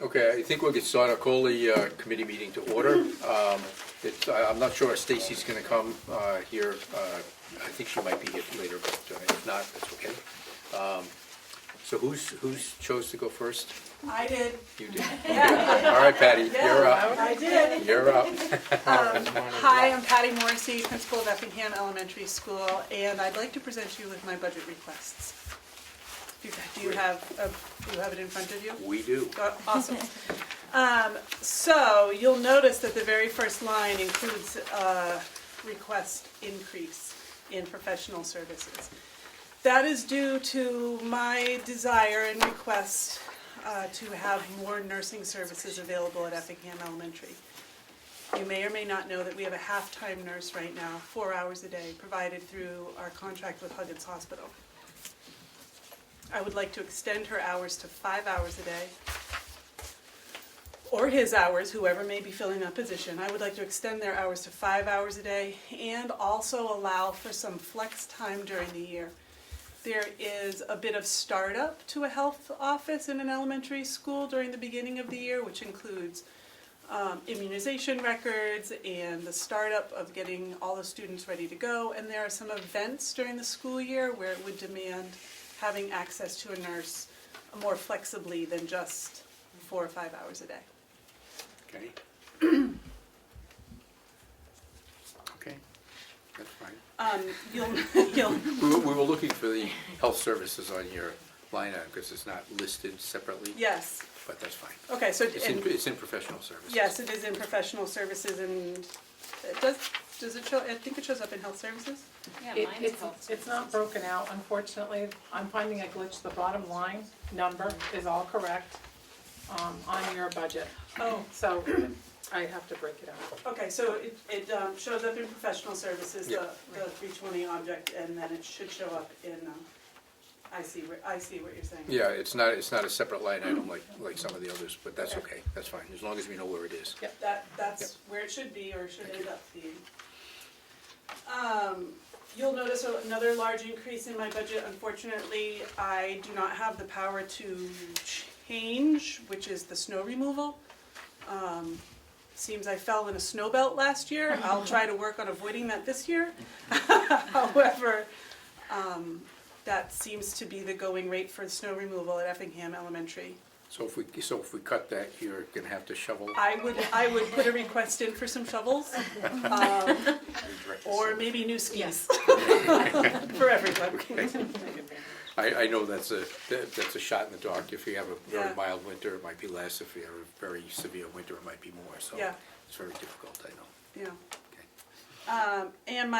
Okay, I think we'll get started. I'll call the committee meeting to order. I'm not sure if Stacy's going to come here. I think she might be here later, but if not, that's okay. So who's chose to go first? I did. You did. All right, Patty, you're up. I did. You're up. Hi, I'm Patty Morrissey, principal of Effingham Elementary School, and I'd like to present you with my budget requests. Do you have it in front of you? We do. Awesome. So you'll notice that the very first line includes a request increase in professional services. That is due to my desire and request to have more nursing services available at Effingham Elementary. You may or may not know that we have a half-time nurse right now, 4 hours a day, provided through our contract with Huggins Hospital. I would like to extend her hours to 5 hours a day, or his hours, whoever may be filling that position. I would like to extend their hours to 5 hours a day and also allow for some flex time during the year. There is a bit of startup to a health office in an elementary school during the beginning of the year, which includes immunization records and the startup of getting all the students ready to go. And there are some events during the school year where it would demand having access to a nurse more flexibly than just 4 or 5 hours a day. Okay. Okay, that's fine. We were looking for the health services on your line item because it's not listed separately. Yes. But that's fine. Okay, so It's in professional services. yes, it is in professional services, and it does it show? I think it shows up in health services. Yeah, it's not broken out, unfortunately. I'm finding a glitch. The bottom line number is all correct on your budget. Oh, So I have to break it out. okay, so it shows up in professional services, the Yep. 320 object, and then it should show up in, I see what you're saying. Yeah, it's not a separate line item like some of the others, but that's okay, that's fine, as long as we know where it is. Yep. That's Yep. where it should be, or should end up being. You'll notice another large increase in my budget. Unfortunately, I do not have the power to change, which is the snow removal. Seems I fell in a snow belt last year. I'll try to work on avoiding that this year. However, that seems to be the going rate for snow removal at Effingham Elementary. So if we cut that, you're gonna have to shovel. I would put a request in for some shovels, or maybe new skis for everyone. I know that's a shot in the dark. If you have a very Yeah. mild winter, it might be less. If you have a very severe winter, it might be more. So Yeah. it's very difficult, I know. Yeah. Okay. And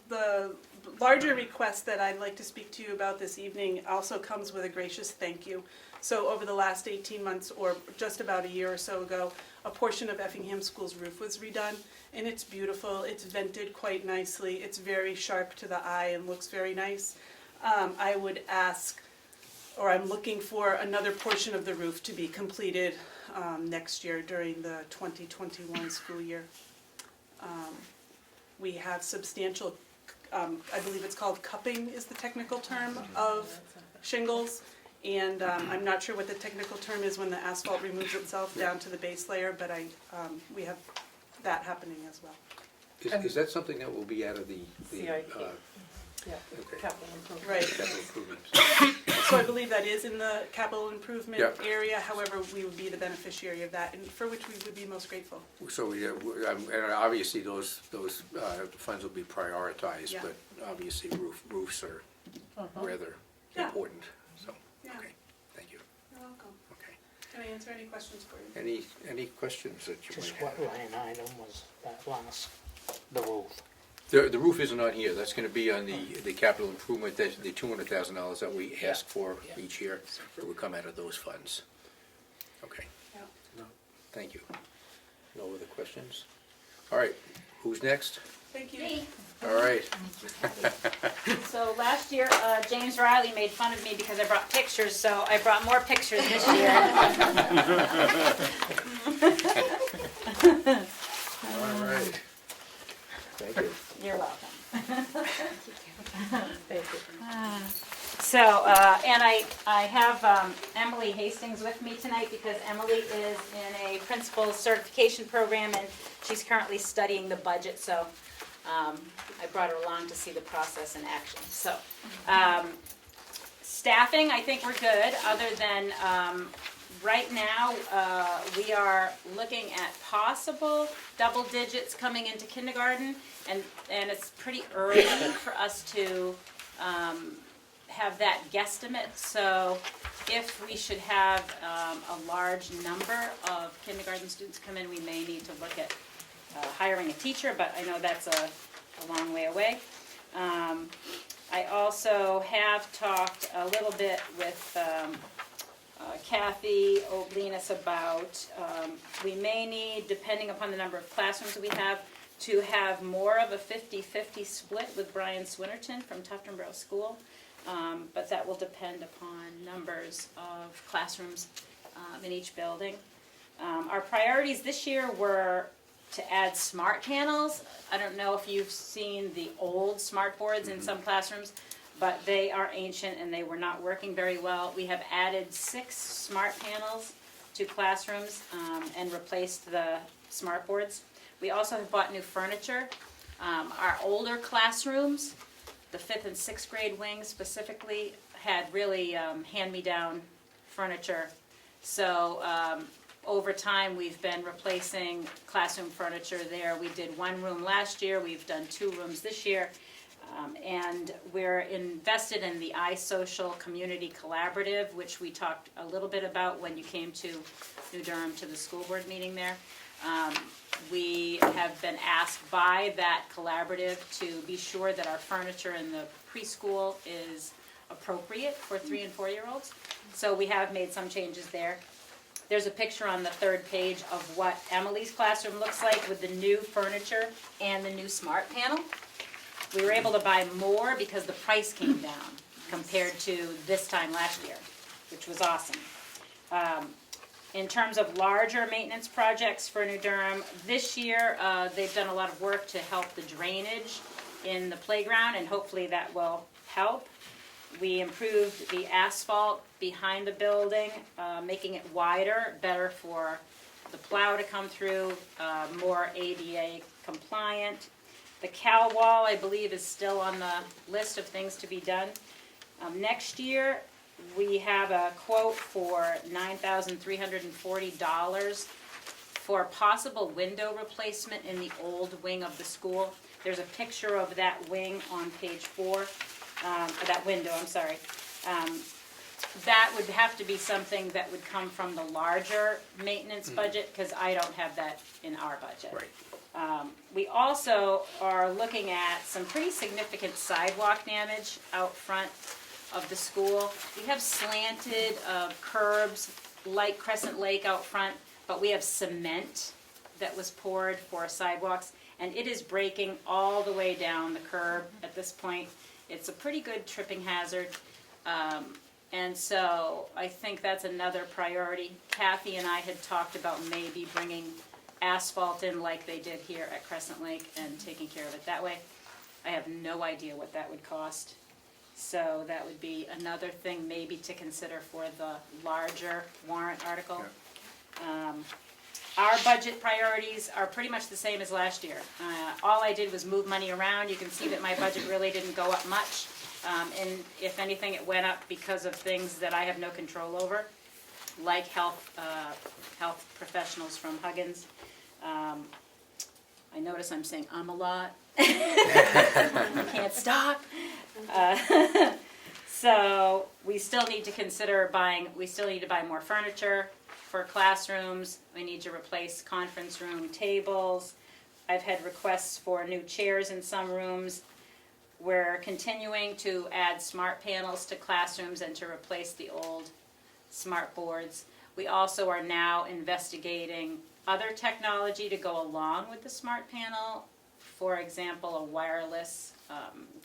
the larger request that I'd like to speak to you about this evening also comes with a gracious thank you. So over the last 18 months, or just about a year or so ago, a portion of Effingham School's roof was redone, and it's beautiful. It's vented quite nicely. It's very sharp to the eye and looks very nice. I would ask, or I'm looking for another portion of the roof to be completed next year during the 2021 school year. We have substantial, I believe it's called cupping is the technical term of shingles. And I'm not sure what the technical term is when the asphalt removes itself down to the base layer, but we have that happening as well. Is that something that will be out of the CIP. Yeah, okay. capital improvement. Right. capital improvements? So I believe that is in the capital improvement Yep. area. However, we would be the beneficiary of that, and for which we would be most grateful. So and obviously those funds will be prioritized, Yeah. but obviously roofs are rather Yeah. important. So Yeah. okay, thank you. You're welcome. Okay. Can I answer any questions for you? Any questions that you Just might have? what line item was that last, the roof? The roof isn't on here, that's gonna be on the capital improvement, the $200,000 that we ask for each year, it will come out of those funds. Okay, Yeah. thank you. No other questions? All right, who's next? Thank you. Me. All right, So last year, James Riley made fun of me because I brought pictures, so I brought more pictures this year. all right. Thank you. You're welcome. Thank you. So, and I have Emily Hastings with me tonight because Emily is in a principal certification program and she's currently studying the budget, so I brought her along to see the process in action. So, staffing, I think we're good, other than right now we are looking at possible double digits coming into kindergarten, and it's pretty early for us to have that guesstimate. So if we should have a large number of kindergarten students come in, we may need to look at hiring a teacher, but I know that's a long way away. I also have talked a little bit with Kathy Oblinus about we may need, depending upon the number of classrooms we have, to have more of a 50-50 split with Brian Swinnerton from Tufton Borough School. But that will depend upon numbers of classrooms in each building. Our priorities this year were to add smart panels. I don't know if you've seen the old smart boards in some classrooms, but they are ancient and they were not working very well. We have added 6 smart panels to classrooms and replaced the smart boards. We also have bought new furniture. Our older classrooms, the 5th and 6th grade wings specifically, had really hand-me-down furniture. So over time, we've been replacing classroom furniture there. We did 1 room last year, we've done 2 rooms this year. And we're invested in the iSocial Community Collaborative, which we talked a little bit about when you came to New Durham to the school board meeting there. We have been asked by that collaborative to be sure that our furniture in the preschool is appropriate for 3- and 4-year-olds. So we have made some changes there. There's a picture on the 3rd page of what Emily's classroom looks like with the new furniture and the new smart panel. We were able to buy more because the price came down compared to this time last year, which was awesome. In terms of larger maintenance projects for New Durham, this year they've done a lot of work to help the drainage in the playground, and hopefully that will help. We improved the asphalt behind the building, making it wider, better for the plow to come through, more ADA compliant. The cow wall, I believe, is still on the list of things to be done. Next year, we have a quote for $9,340 for possible window replacement in the old wing of the school. There's a picture of that wing on page 4, that window, I'm sorry. That would have to be something that would come from the larger maintenance budget, because I don't have that in our budget. Right. We also are looking at some pretty significant sidewalk damage out front of the school. We have slanted curbs like Crescent Lake out front, but we have cement that was poured for sidewalks, and it is breaking all the way down the curb at this point. It's a pretty good tripping hazard, and so I think that's another priority. Kathy and I had talked about maybe bringing asphalt in like they did here at Crescent Lake and taking care of it that way. I have no idea what that would cost. So that would be another thing maybe to consider for the larger warrant article. Our budget priorities are pretty much the same as last year. All I did was move money around. You can see that my budget really didn't go up much. And if anything, it went up because of things that I have no control over, like health professionals from Huggins. I notice I'm saying a lot. Can't stop. So we still need to consider we still need to buy more furniture for classrooms. We need to replace conference room tables. I've had requests for new chairs in some rooms. We're continuing to add smart panels to classrooms and to replace the old smart boards. We also are now investigating other technology to go along with the smart panel. For example, a wireless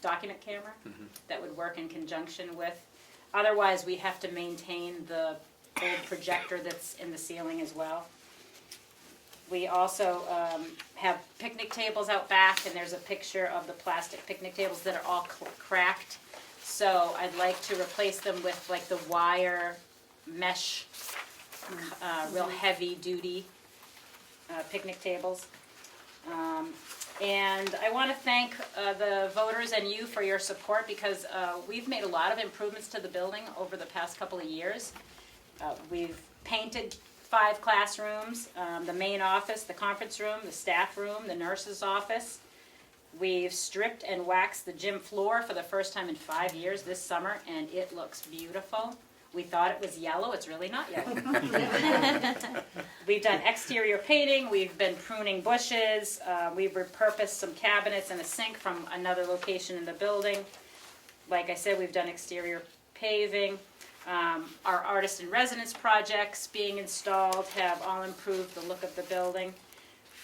document camera that would work in conjunction with. Otherwise, we have to maintain the old projector that's in the ceiling as well. We also have picnic tables out back, and there's a picture of the plastic picnic tables that are all cracked. So I'd like to replace them with like the wire mesh, real heavy duty picnic tables. And I want to thank the voters and you for your support, because we've made a lot of improvements to the building over the past couple of years. We've painted 5 classrooms, the main office, the conference room, the staff room, the nurse's office. We've stripped and waxed the gym floor for the first time in 5 years this summer, and it looks beautiful. We thought it was yellow, it's really not yellow. We've done exterior painting, we've been pruning bushes, we've repurposed some cabinets and a sink from another location in the building. Like I said, we've done exterior paving. Our artist in residence projects being installed have all improved the look of the building.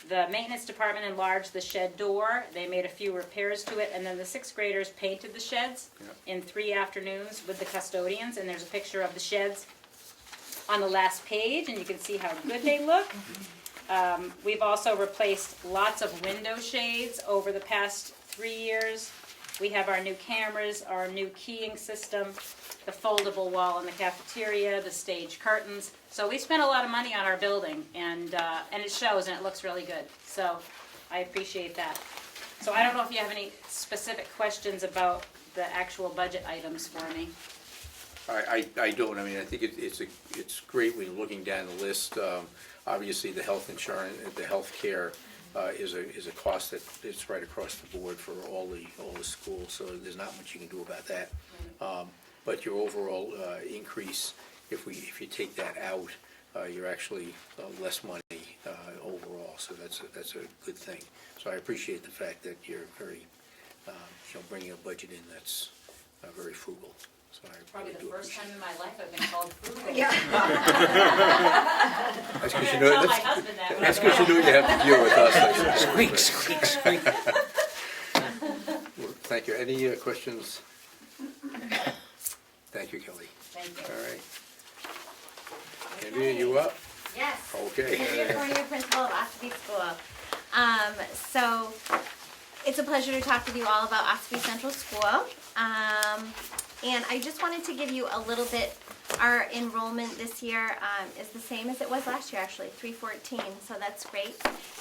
The maintenance department enlarged the shed door. They made a few repairs to it, and then the 6th graders painted the sheds in 3 afternoons with the custodians, and there's a picture of the sheds on the last page, and you can see how good they look. We've also replaced lots of window shades over the past 3 years. We have our new cameras, our new keying system, the foldable wall in the cafeteria, the stage curtains. So we spent a lot of money on our building, and it shows, and it looks really good. So I appreciate that. So I don't know if you have any specific questions about the actual budget items for me. I don't. I mean, I think it's great when you're looking down the list. Obviously, the health insurance, the health care is a cost that it's right across the board for all the schools. So there's not much you can do about that. But your overall increase, if you take that out, you're actually less money overall. So that's a good thing. So I appreciate the fact that you're very, bringing a budget in that's very frugal. So I Probably really the do first time appreciate in my life I've been called frugal. Yeah. it. That's because you know Tell my husband that. that's because you know you have to deal with us. Squeak, squeak, squeak. Well, thank you. Any questions? Thank you, Kelly. Thank you. All right. Andrea, you up? Yes. Okay. Andrea Cornier, principal of Ossipee School. So it's a pleasure to talk with you all about Ossipee Central School. And I just wanted to give you a little bit, our enrollment this year is the same as it was last year, actually, 314, so that's great.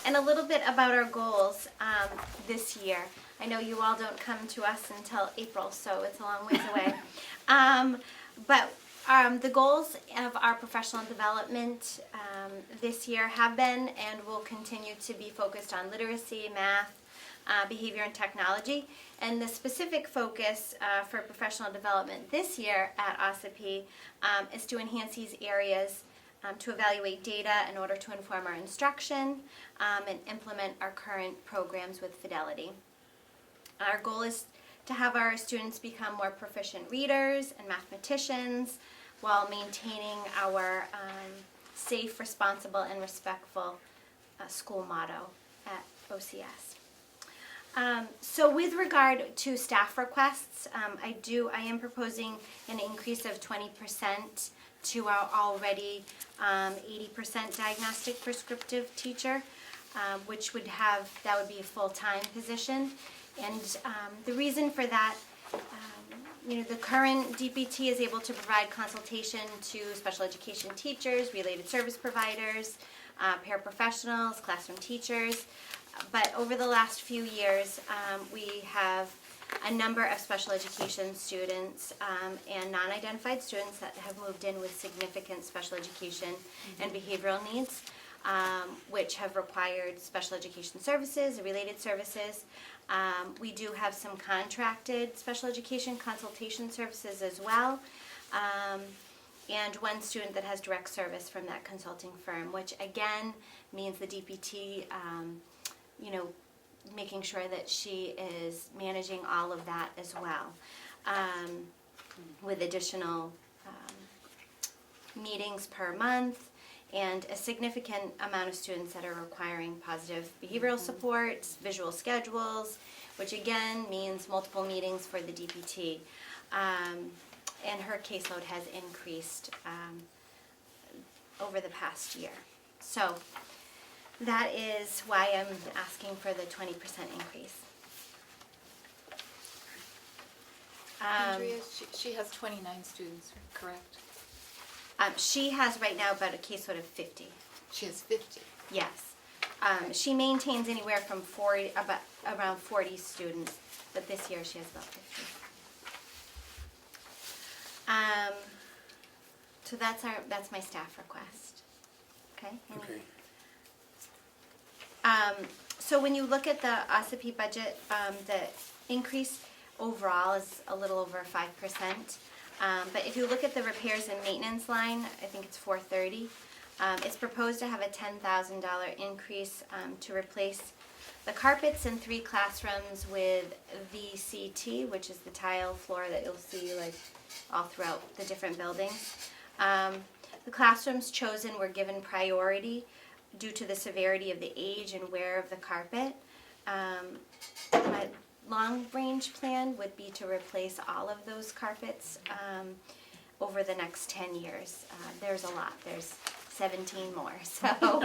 And a little bit about our goals this year. I know you all don't come to us until April, so it's a long ways away. But the goals of our professional development this year have been and will continue to be focused on literacy, math, behavior, and technology. And the specific focus for professional development this year at Ossipee is to enhance these areas, to evaluate data in order to inform our instruction and implement our current programs with fidelity. Our goal is to have our students become more proficient readers and mathematicians while maintaining our safe, responsible, and respectful school motto at OCS. So with regard to staff requests, I am proposing an increase of 20% to our already 80% diagnostic prescriptive teacher, which that would be a full-time position. And the reason for that, the current DPT is able to provide consultation to special education teachers, related service providers, paraprofessionals, classroom teachers. But over the last few years, we have a number of special education students and non-identified students that have moved in with significant special education and behavioral needs, which have required special education services, related services. We do have some contracted special education consultation services as well, and one student that has direct service from that consulting firm, which again means the DPT, making sure that she is managing all of that as well, with additional meetings per month, and a significant amount of students that are requiring positive behavioral supports, visual schedules, which again means multiple meetings for the DPT. And her caseload has increased over the past year. So that is why I'm asking for the 20% increase. Andrea, she has 29 students, correct? She has right now about a caseload of 50. She has 50. Yes. She maintains anywhere from around 40 students, but this year she has about 50. So that's my staff request. Okay? Okay. So when you look at the OSIP budget, the increase overall is a little over 5%. But if you look at the repairs and maintenance line, I think it's 430. It's proposed to have a $10,000 increase to replace the carpets in 3 classrooms with VCT, which is the tile floor that you'll see like all throughout the different buildings. The classrooms chosen were given priority due to the severity of the age and wear of the carpet. My long-range plan would be to replace all of those carpets over the next 10 years. There's a lot. There's 17 more. So,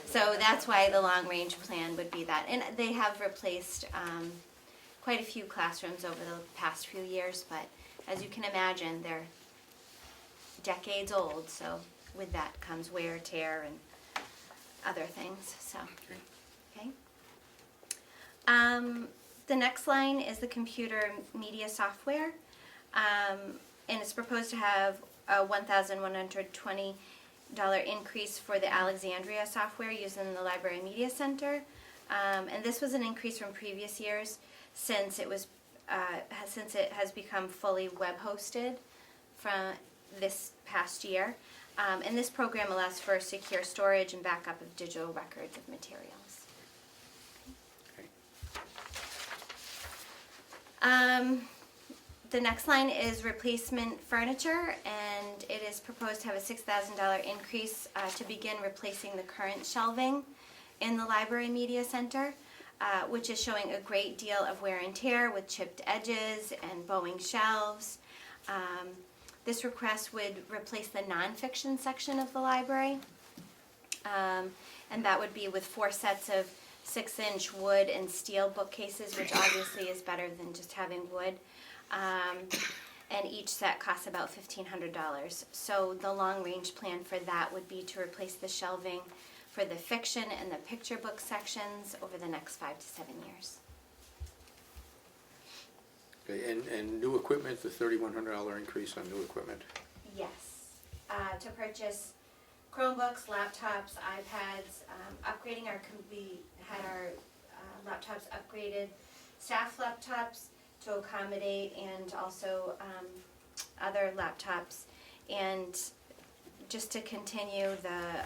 so that's why the long-range plan would be that. And they have replaced quite a few classrooms over the past few years, but as you can imagine, they're decades old, so with that comes wear, tear, and other things, so, okay. The next line is the computer media software, and it's proposed to have a $1,120 increase for the Alexandria software used in the Library Media Center, and this was an increase from previous years since it has become fully web hosted from this past year. And this program allows for secure storage and backup of digital records of materials. Okay. The next line is replacement furniture, and it is proposed to have a $6,000 increase to begin replacing the current shelving in the Library Media Center, which is showing a great deal of wear and tear with chipped edges and bowing shelves. This request would replace the nonfiction section of the library, and that would be with 4 sets of 6-inch wood and steel bookcases, which obviously is better than just having wood. And each set costs about $1,500. So the long-range plan for that would be to replace the shelving for the fiction and the picture book sections over the next 5 to 7 years. Okay, and new equipment, the $3,100 increase on new equipment. Yes, to purchase Chromebooks, laptops, iPads, upgrading we had our laptops upgraded, staff laptops to accommodate, and also other laptops, and just to continue the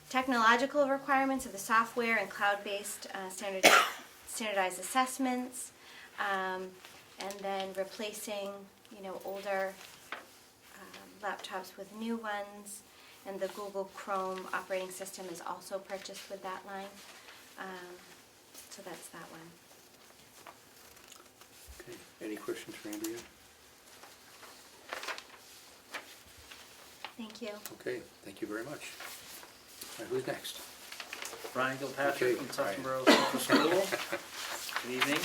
technological requirements of the software and cloud-based standardized assessments. And then replacing, older laptops with new ones, and the Google Chrome operating system is also purchased with that line. So that's that one. Okay, any questions for Andrea? Thank you. Okay, thank you very much. All right, who's next? Brian Gilpatrick Okay, from Tufton Central School. Good evening.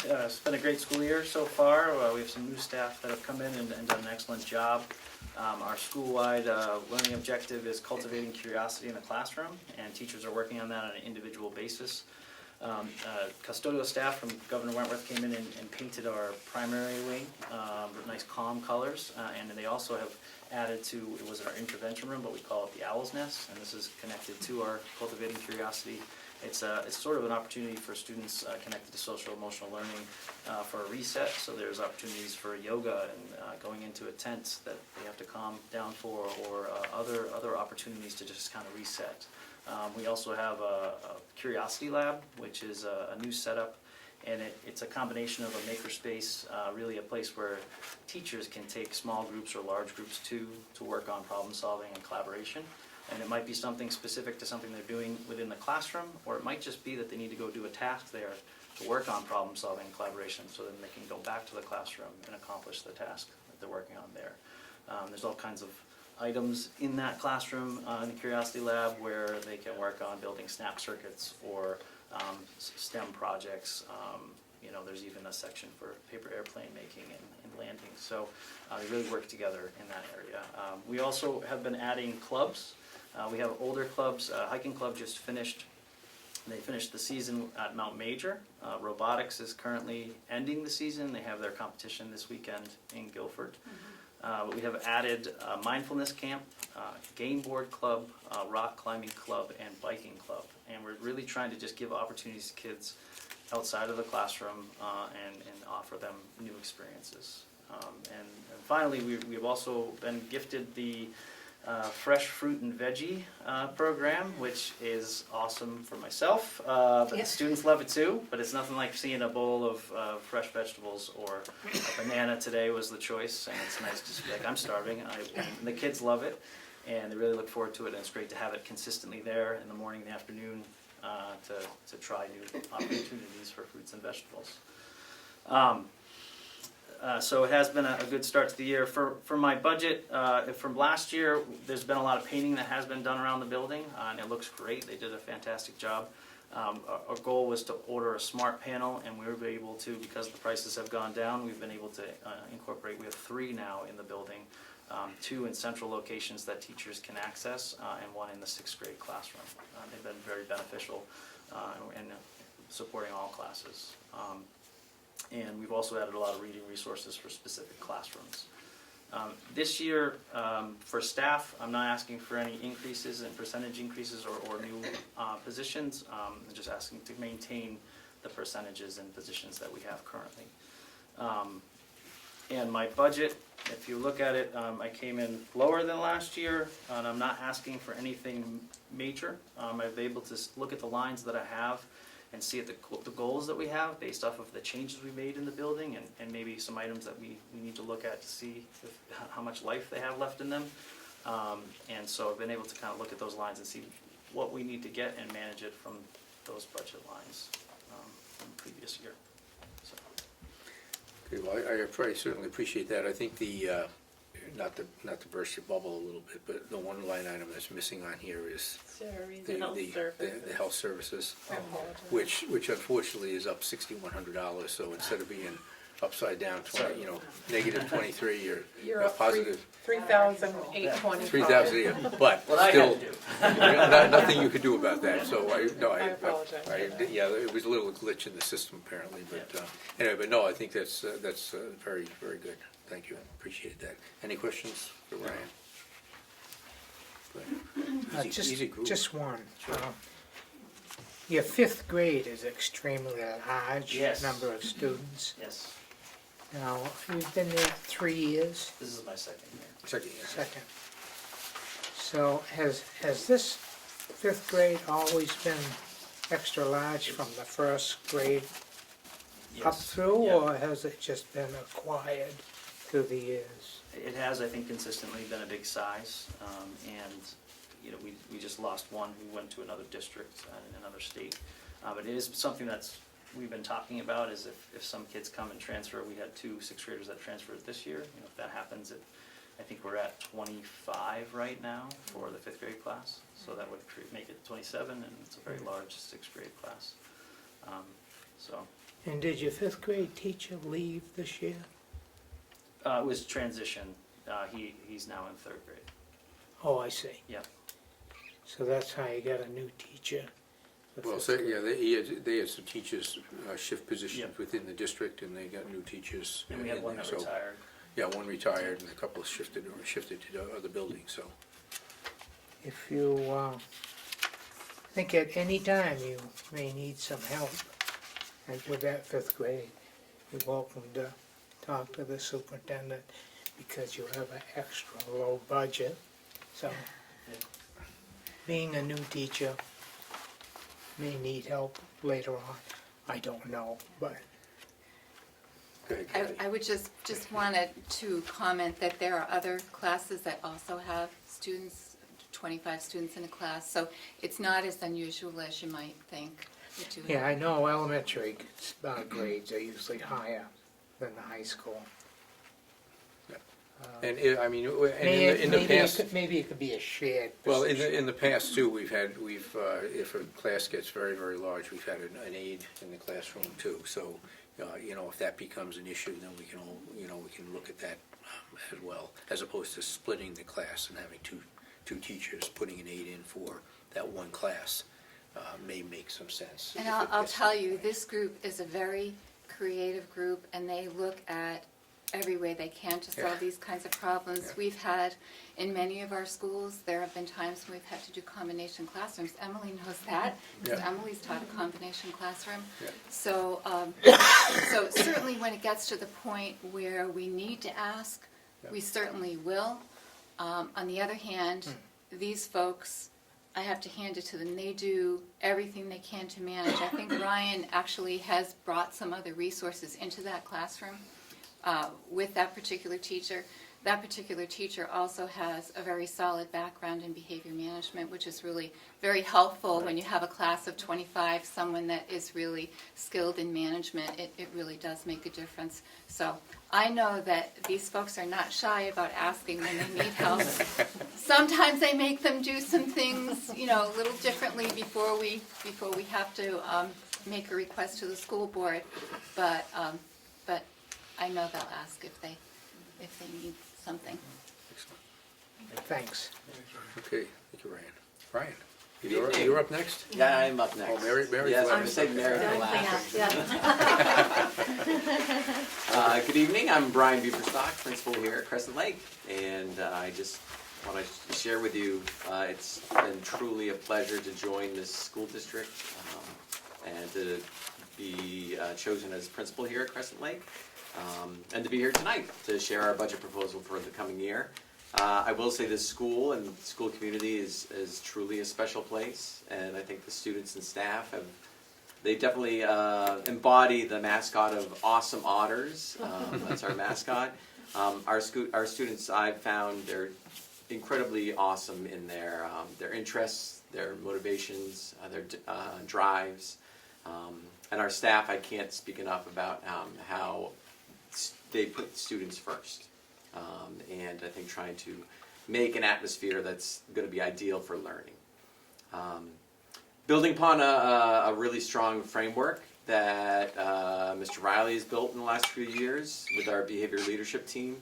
It's been a great school year so far. We have some new staff that have come in and done an excellent job. Our school-wide learning objective is cultivating curiosity in the classroom, and teachers are working on that on an individual basis. Custodial staff from Governor Wentworth came in and painted our primary wing with nice calm colors, and they also have added to, it was our intervention room, but we call it the Owl's Nest, and this is connected to our cultivating curiosity. It's sort of an opportunity for students connected to social emotional learning for a reset. So there's opportunities for yoga and going into a tent that they have to calm down for, or other opportunities to just kind of reset. We also have a curiosity lab, which is a new setup, and it's a combination of a makerspace, really a place where teachers can take small groups or large groups to work on problem solving and collaboration. And it might be something specific to something they're doing within the classroom, or it might just be that they need to go do a task there to work on problem solving and collaboration, so then they can go back to the classroom and accomplish the task that they're working on there. There's all kinds of items in that classroom in the Curiosity Lab where they can work on building snap circuits or STEM projects, there's even a section for paper airplane making and landing. So they really work together in that area. We also have been adding clubs. We have older clubs. Hiking club just finished. They finished the season at Mount Major. Robotics is currently ending the season. They have their competition this weekend in Guilford. We have added mindfulness camp, game board club, rock climbing club, and biking club. And we're really trying to just give opportunities to kids outside of the classroom and offer them new experiences. And finally, we've also been gifted the fresh fruit and veggie program, which is awesome for myself. But the students love it too, but it's nothing like seeing a bowl of fresh vegetables, or a banana today was the choice, and it's nice to be like, I'm starving. And the kids love it, and they really look forward to it, and it's great to have it consistently there in the morning and the afternoon to try new opportunities for fruits and vegetables. So it has been a good start to the year. For my budget, from last year, there's been a lot of painting that has been done around the building, and it looks great. They did a fantastic job. Our goal was to order a smart panel, and we were able to, because the prices have gone down, we've been able to incorporate, we have 3 now in the building, 2 in central locations that teachers can access, and 1 in the 6th grade classroom. They've been very beneficial in supporting all classes. And we've also added a lot of reading resources for specific classrooms. This year, for staff, I'm not asking for any increases in percentage increases or new positions. I'm just asking to maintain the percentages and positions that we have currently. And my budget, if you look at it, I came in lower than last year, and I'm not asking for anything major. I've been able to look at the lines that I have and see at the goals that we have based off of the changes we made in the building, and maybe some items that we need to look at to see how much life they have left in them. And so I've been able to kind of look at those lines and see what we need to get and manage it from those budget lines from the previous year. So. Okay, well, I certainly appreciate that. I think not to burst your bubble a little bit, but the one line item that's missing on here is the health services, which unfortunately is up $6,100. So instead of being upside down, negative 23 or You're up positive 3,820. 3,000. Yeah, but What still, I had to do. nothing you could do about that. So I apologize. yeah, it was a little glitch in the system apparently, but anyway, but no, I think that's very, very good. Thank you, appreciate that. Any questions for Ryan? Easy group. Just one. Sure. Your 5th grade is extremely large Yes. number of students. Yes, Now, you've been there 3 years, this is my second year. Second, yeah. second. So has this 5th grade always been extra large from the 1st grade up Yes. through, Yeah. or has it just been acquired through the years? It has, I think, consistently been a big size, and we just lost one who went to another district in another state. But it is something we've been talking about, is if some kids come and transfer. We had 2 6th graders that transferred this year. If that happens, I think we're at 25 right now for the 5th grade class, so that would make it 27, and it's a very large 6th grade class. And did your 5th grade teacher leave this year? It was transition. He's now in 3rd grade. Oh, I see. Yeah. So that's how you got a new teacher. for Well, 5th so, grade. yeah, they had some teachers shift positions Yeah. within the district, and they got new teachers. And we had in one there, that so- retired. Yeah, one retired, and a couple shifted to the other buildings, so. If you think at any time you may need some help with that 5th grade, you're welcome to talk to the superintendent, because you have an extra low budget. So, being a new teacher may need help later on. I don't know, but Go ahead, Kathy. I would just wanted to comment that there are other classes that also have students, 25 students in a class, so it's not as unusual as you might think. yeah, I know elementary grades are usually higher than the high school. And in the past, Maybe it could be a shared well, position. in the past too, we've if a class gets very, very large, we've had an aide in the classroom too. So, you know, if that becomes an issue, then we can all, you know, we can look at that as well, as opposed to splitting the class and having two teachers, putting an aide in for that one class may make some sense. And if it I'll gets to tell that you, point. this group is a very creative group, and they look at every way they can to solve Yeah. these kinds of problems. Yeah. We've had, in many of our schools, there have been times when we've had to do combination classrooms. Emily knows that, because Yeah. Emily's taught a combination classroom. Yeah. So, so certainly when it gets to the point where we need to ask, we certainly will. On the other hand, these folks, I have to hand it to them, they do everything they can to manage. I think Ryan actually has brought some other resources into that classroom with that particular teacher. That particular teacher also has a very solid background in behavior management, which is really very helpful when you have a class of 25, someone that is really skilled in management. It really does make a difference. So I know that these folks are not shy about asking when they need help. Sometimes they make them do some things, you know, a little differently before we have to make a request to the school board. But I know they'll ask if they need something. Thanks. Okay, thank you, Ryan. Ryan, Good you're evening. you're up next? Yeah, I'm up next. Oh, Mary's Yes, I'm last. going to say Mary Okay. for last. Good evening, I'm Brian Beaverstock, principal here at Crescent Lake, and I just want to share with you, it's been truly a pleasure to join this school district and to be chosen as principal here at Crescent Lake, and to be here tonight to share our budget proposal for the coming year. I will say this school and school community is truly a special place, and I think the students and staff they definitely embody the mascot of Awesome Otters. That's our mascot. Our students, I've found, they're incredibly awesome in their interests, their motivations, their drives, and our staff. I can't speak enough about how they put students first. And I think trying to make an atmosphere that's going to be ideal for learning. Building upon a really strong framework that Mr. Riley has built in the last few years with our behavior leadership team,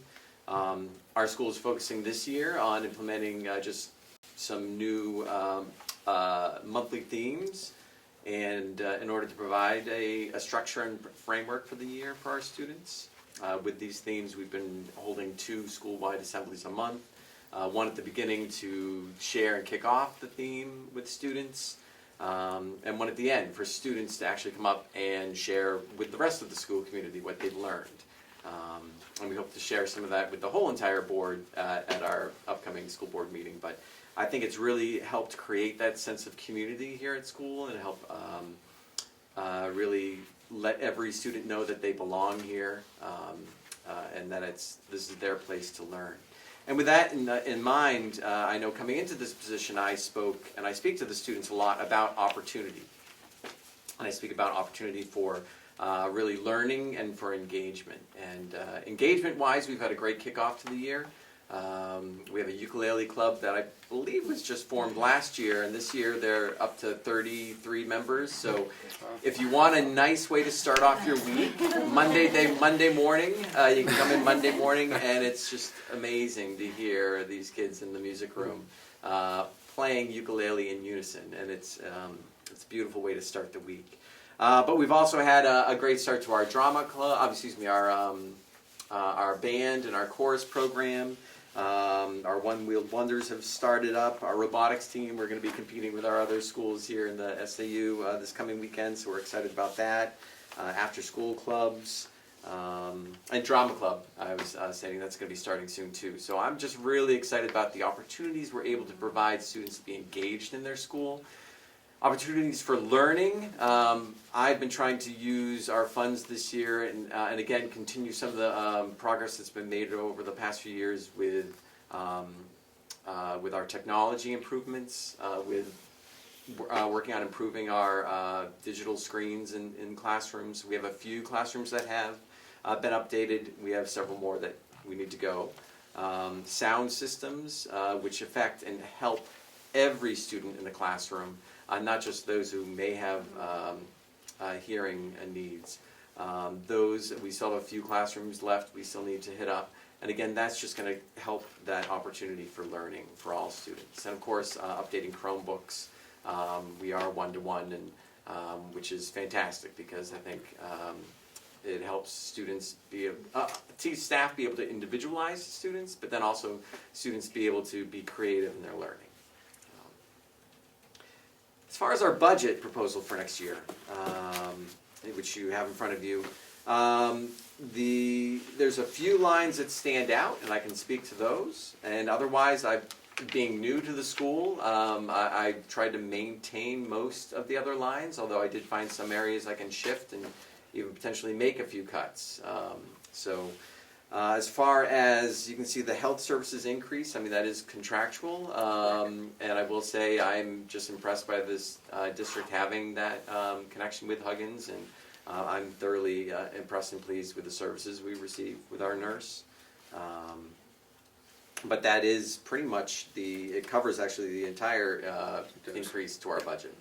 our school is focusing this year on implementing just some new monthly themes, and in order to provide a structure and framework for the year for our students. With these themes, we've been holding 2 school-wide assemblies a month. One at the beginning to share and kick off the theme with students, and one at the end for students to actually come up and share with the rest of the school community what they've learned. And we hope to share some of that with the whole entire board at our upcoming school board meeting. But I think it's really helped create that sense of community here at school, and help really let every student know that they belong here, and that this is their place to learn. And with that in mind, I know coming into this position, I speak to the students a lot about opportunity. And I speak about opportunity for really learning and for engagement. And engagement-wise, we've had a great kickoff to the year. We have a ukulele club that I believe was just formed last year, and this year they're up to 33 members. So if you want a nice way to start off your week, Monday morning, you can come in Monday morning, and it's just amazing to hear these kids in the music room playing ukulele in unison, and it's a beautiful way to start the week. But we've also had a great start to our drama club, our band and our chorus program. Our One-Wheeled Wonders have started up. Our robotics team, we're going to be competing with our other schools here in the SAU this coming weekend, so we're excited about that. After-school clubs, and drama club, I was saying that's going to be starting soon too. So I'm just really excited about the opportunities we're able to provide students to be engaged in their school. Opportunities for learning. I've been trying to use our funds this year and again continue some of the progress that's been made over the past few years with our technology improvements, with working on improving our digital screens in classrooms. We have a few classrooms that have been updated. We have several more that we need to go. Sound systems, which affect and help every student in the classroom. Not just those who may have hearing needs. Those, we still have a few classrooms left we still need to hit up. And again, that's just going to help that opportunity for learning for all students. And of course, updating Chromebooks. We are one-to-one, and which is fantastic because I think it helps students staff be able to individualize students, but then also students be able to be creative in their learning. As far as our budget proposal for next year, which you have in front of you, there's a few lines that stand out, and I can speak to those. And otherwise, being new to the school, I tried to maintain most of the other lines, although I did find some areas I can shift and even potentially make a few cuts. As far as you can see, the health services increase, I mean, that is contractual. And I will say I'm just impressed by this district having that connection with Huggins, and I'm thoroughly impressed and pleased with the services we receive with our nurse. But that is pretty much it covers actually the entire increase to our budget.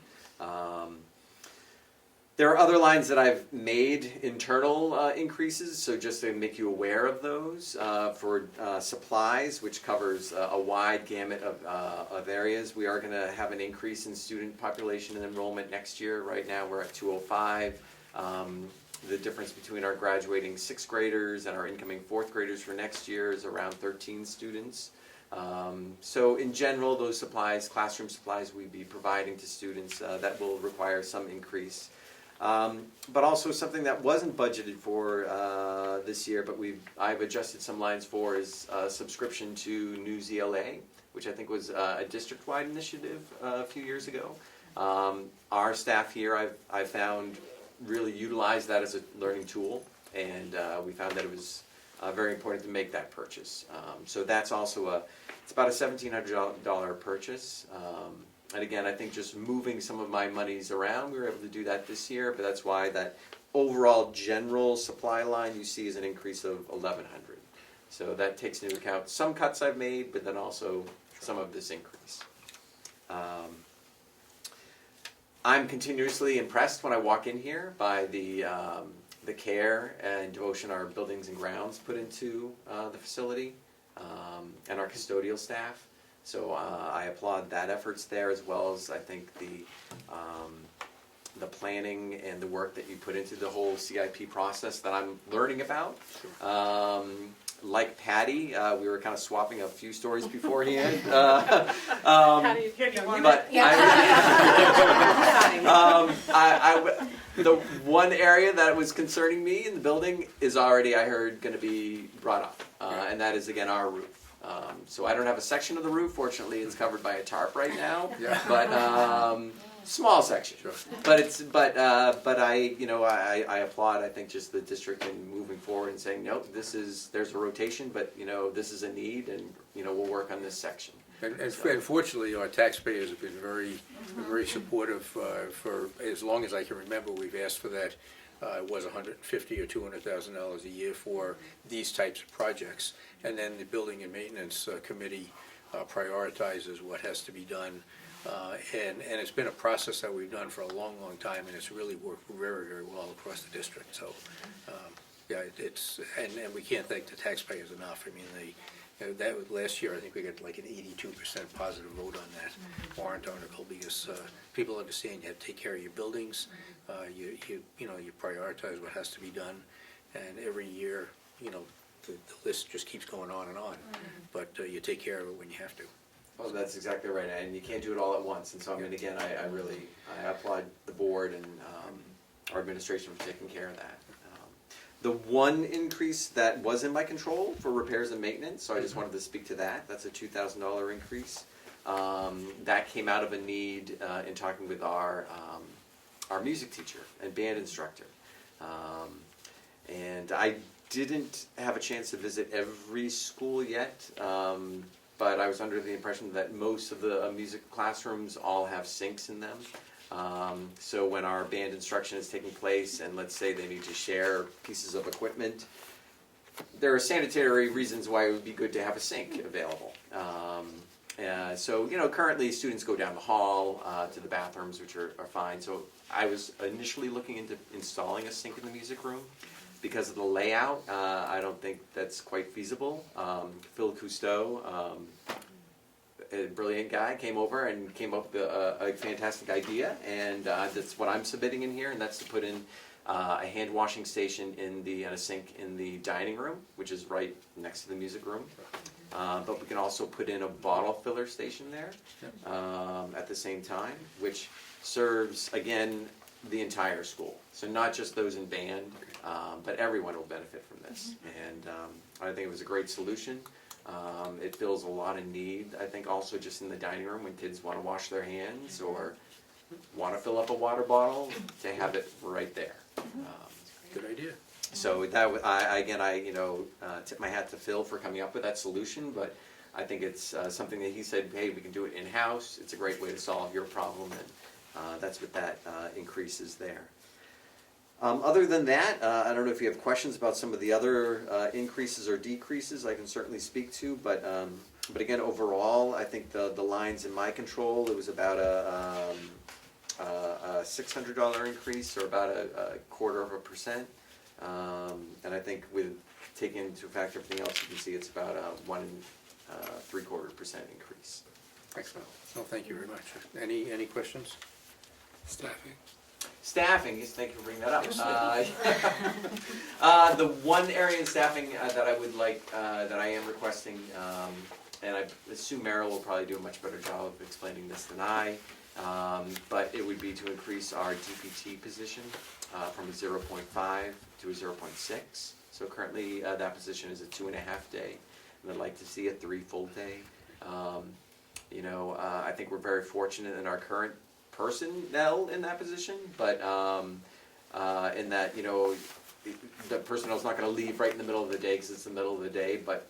There are other lines that I've made internal increases, so just to make you aware of those. For supplies, which covers a wide gamut of areas, we are going to have an increase in student population and enrollment next year. Right now we're at 205. The difference between our graduating 6th graders and our incoming 4th graders for next year is around 13 students. So in general, those supplies, classroom supplies, we'd be providing to students that will require some increase. But also something that wasn't budgeted for this year, but I've adjusted some lines for, is subscription to News ELA, which I think was a district-wide initiative a few years ago. Our staff here, I've found, really utilized that as a learning tool, and we found that it was very important to make that purchase. So that's also it's about a $1,700 purchase. And again, I think just moving some of my monies around, we were able to do that this year, but that's why that overall general supply line you see is an increase of $1,100. So that takes into account some cuts I've made, but then also some of this increase. I'm continuously impressed when I walk in here by the care and devotion our buildings and grounds put into the facility, and our custodial staff. So I applaud that efforts there, as well as I think the planning and the work that you put into the whole CIP process that I'm learning about. Like Patty, we were kind of swapping a few stories beforehand. Patty, you want But it? the one area that was concerning me in the building is already, I heard, going to be brought up, and that is again our roof. So I don't have a section of the roof. Fortunately, it's covered by a tarp right now. Yeah. But small section. Sure. But I applaud. I think just the district in moving forward and saying, no, there's a rotation, but this is a need, and we'll work on this section. And fortunately, our taxpayers have been very supportive for as long as I can remember. We've asked for that. It was $150,000 or $200,000 a year for these types of projects, and then the Building and Maintenance Committee prioritizes what has to be done, and it's been a process that we've done for a long time, and it's really worked very well across the district. So, and we can't thank the taxpayers enough. I mean, that last year I think we got like an 82% positive vote on that warrant article, because people understand you have to take care of your buildings. You prioritize what has to be done, and every year, the list just keeps going on and on. But you take care of it when you have to. Oh, that's exactly right, and you can't do it all at once. And so, I mean, again, I applaud the board and our administration for taking care of that. The one increase that was in my control for repairs and maintenance, so I just wanted to speak to that. That's a $2,000 increase. That came out of a need in talking with our music teacher and band instructor. And I didn't have a chance to visit every school yet, but I was under the impression that most of the music classrooms all have sinks in them. So when our band instruction is taking place, and let's say they need to share pieces of equipment, there are sanitary reasons why it would be good to have a sink available. So, currently students go down the hall to the bathrooms, which are fine. So I was initially looking into installing a sink in the music room. Because of the layout, I don't think that's quite feasible. Phil Cousteau, a brilliant guy, came over and came up with a fantastic idea, and that's what I'm submitting in here, and that's to put in a hand washing station and a sink in the dining room, which is right next to the music room. But we can also put in a bottle filler station there at the same time, which serves, again, the entire school. So not just those in band, but everyone will benefit from this. And I think it was a great solution. It fills a lot of need, I think, also just in the dining room when kids want to wash their hands or want to fill up a water bottle, to have it right there. Good idea. So that I tip my hat to Phil for coming up with that solution, but I think it's something that he said, hey, we can do it in-house. It's a great way to solve your problem, and that's what that increase is there. Other than that, I don't know if you have questions about some of the other increases or decreases I can certainly speak to, but again, overall, I think the lines in my control, it was about a $600 increase, or about a 0.25%. And I think with taking into effect everything else, you can see it's about a 1.75% increase. Excellent. Well, thank you very much. Any questions? Staffing, yes, thank you for bringing that up. The one area in staffing that I would like, that I am requesting, and I assume Meryl will probably do a much better job of explaining this than I, but it would be to increase our DPT position from a 0.5 to a 0.6. So currently that position is a 2.5 day, and I'd like to see a 3 full day. I think we're very fortunate in our current personnel in that position, but in that, the personnel's not going to leave right in the middle of the day because it's the middle of the day, but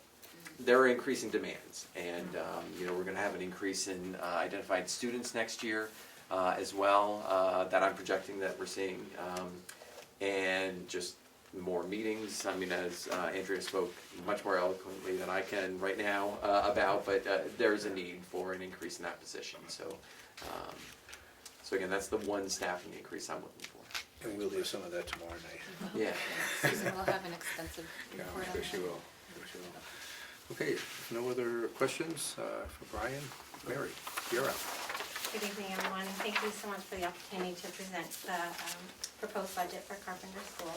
there are increasing demands, and we're going to have an increase in identified students next year as well, that I'm projecting that we're seeing, and just more meetings. I mean, as Andrea spoke much more eloquently than I can right now about, but there's a need for an increase in that position. So again, that's the one staffing increase I'm looking for. And we'll hear some of that tomorrow night. Yeah. Susan will have an extensive Yeah, report I'm on sure she that. will. I'm sure she will. Okay, if no other questions for Brian? Mary, you're up. Good evening, everyone, and thank you so much for the opportunity to present the proposed budget for Carpenter School.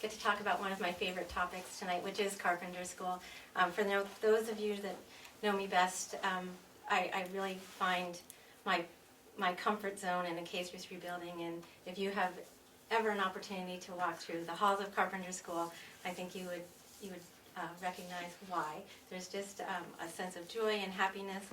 Get to talk about one of my favorite topics tonight, which is Carpenter School. For those of you that know me best, I really find my comfort zone in a K-3 building, and if you have ever an opportunity to walk through the halls of Carpenter School, I think you would recognize why. There's just a sense of joy and happiness.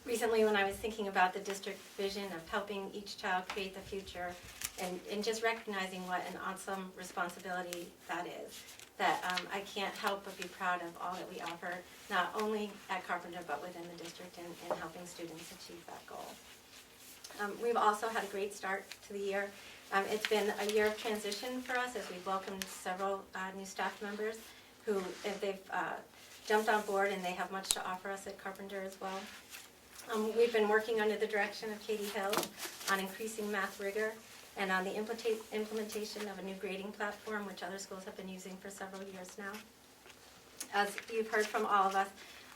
Recently, when I was thinking about the district vision of helping each child create the future, and just recognizing what an awesome responsibility that is, that I can't help but be proud of all that we offer, not only at Carpenter, but within the district, in helping students achieve that goal. We've also had a great start to the year. It's been a year of transition for us as we've welcomed several new staff members who, they've jumped on board, and they have much to offer us at Carpenter as well. We've been working under the direction of Katie Hill on increasing math rigor and on the implementation of a new grading platform, which other schools have been using for several years now. As you've heard from all of us,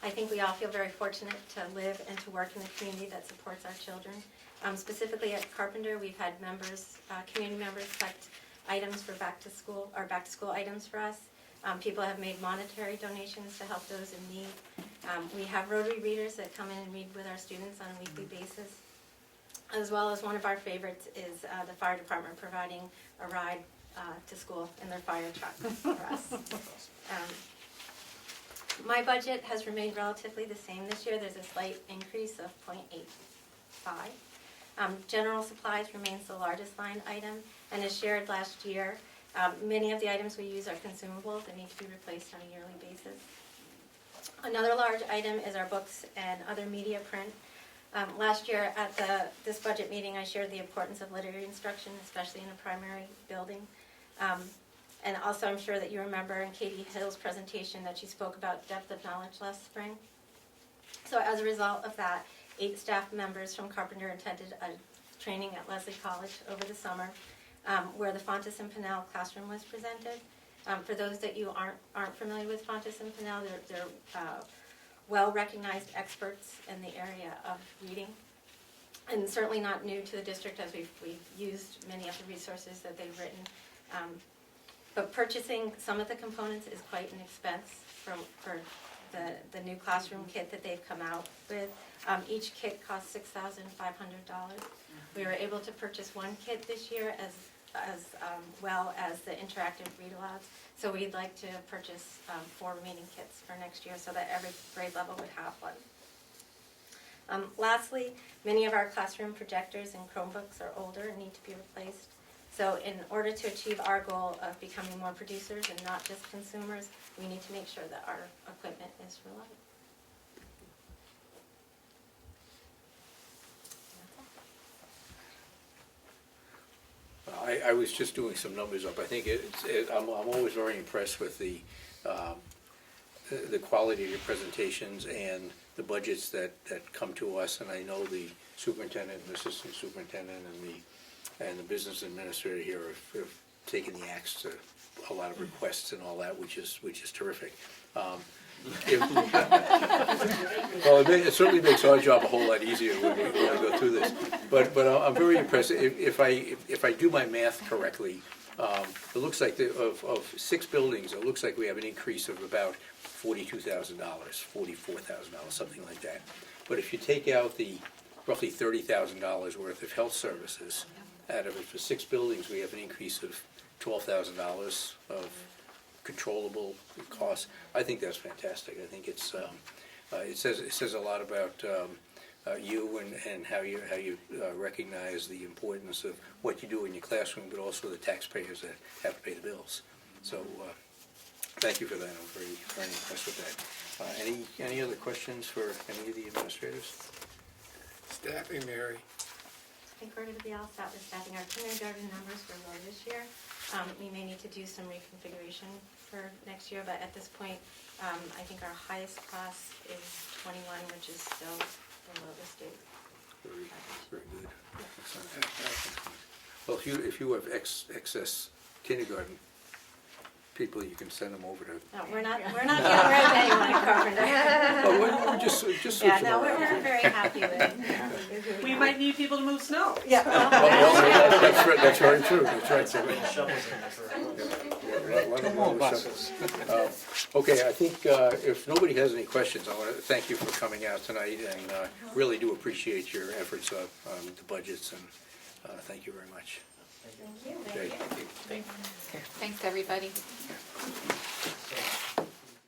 I think we all feel very fortunate to live and to work in a community that supports our children. Specifically at Carpenter, we've had community members collect items for back to school items for us. People have made monetary donations to help those in need. We have Rotary readers that come in and read with our students on a weekly basis, as well as one of our favorites is the fire department providing a ride to school in their fire truck for us. My budget has remained relatively the same this year. There's a slight increase of 0.85. General supplies remains the largest line item, and as shared last year, many of the items we use are consumables that need to be replaced on a yearly basis. Another large item is our books and other media print. Last year at this budget meeting, I shared the importance of literary instruction, especially in a primary building. And also I'm sure that you remember in Katie Hill's presentation that she spoke about depth of knowledge last spring. So as a result of that, 8 staff members from Carpenter attended a training at Leslie College over the summer, where the Fontes and Pinnell classroom was presented. For those that you aren't familiar with Fontes and Pinnell, they're well-recognized experts in the area of reading, and certainly not new to the district, as we've used many of the resources that they've written. But purchasing some of the components is quite an expense for the new classroom kit that they've come out with. Each kit costs $6,500. We were able to purchase one kit this year as well as the interactive read-alouds. So we'd like to purchase 4 remaining kits for next year so that every grade level would have one. Lastly, many of our classroom projectors and Chromebooks are older and need to be replaced. So in order to achieve our goal of becoming more producers and not just consumers, we need to make sure that our equipment is reliable. I was just doing some numbers up. I think I'm always very impressed with the quality of your presentations and the budgets that come to us. And I know the superintendent and assistant superintendent and the business administrator here have taken the axe to a lot of requests and all that, which is terrific. Well, it certainly makes our job a whole lot easier when we go through this. But I'm very impressed. If I do my math correctly, it looks like of 6 buildings, it looks like we have an increase of about $42,000, $44,000, something like that. But if you take out the roughly $30,000 worth of health services, out of it for 6 buildings, we have an increase of $12,000 of controllable costs. I think that's fantastic. I think it says a lot about you and how you recognize the importance of what you do in your classroom, but also the taxpayers that have to pay the bills. So thank you for that. I'm very impressed with that. Any other questions for any of the administrators? Staffing, Mary. I think we're going to be all set with staffing. Our kindergarten numbers were low this year. We may need to do some reconfiguration for next year, but at this point, I think our highest class is 21, which is still below the state. Very good. Excellent. Well, if you have excess kindergarten people, you can send them over to. No, we're not getting rid of anyone at Carpenter. Oh, just switch Yeah, them no, around. we're very happy with. We might need people to move snow. Yeah. That's very true. That's right. So, More buses. Okay, I think if nobody has any questions, I want to thank you for coming out tonight, and really do appreciate your efforts on the budgets, and thank you very much. Thank you. Okay, thank you. Thanks, everybody.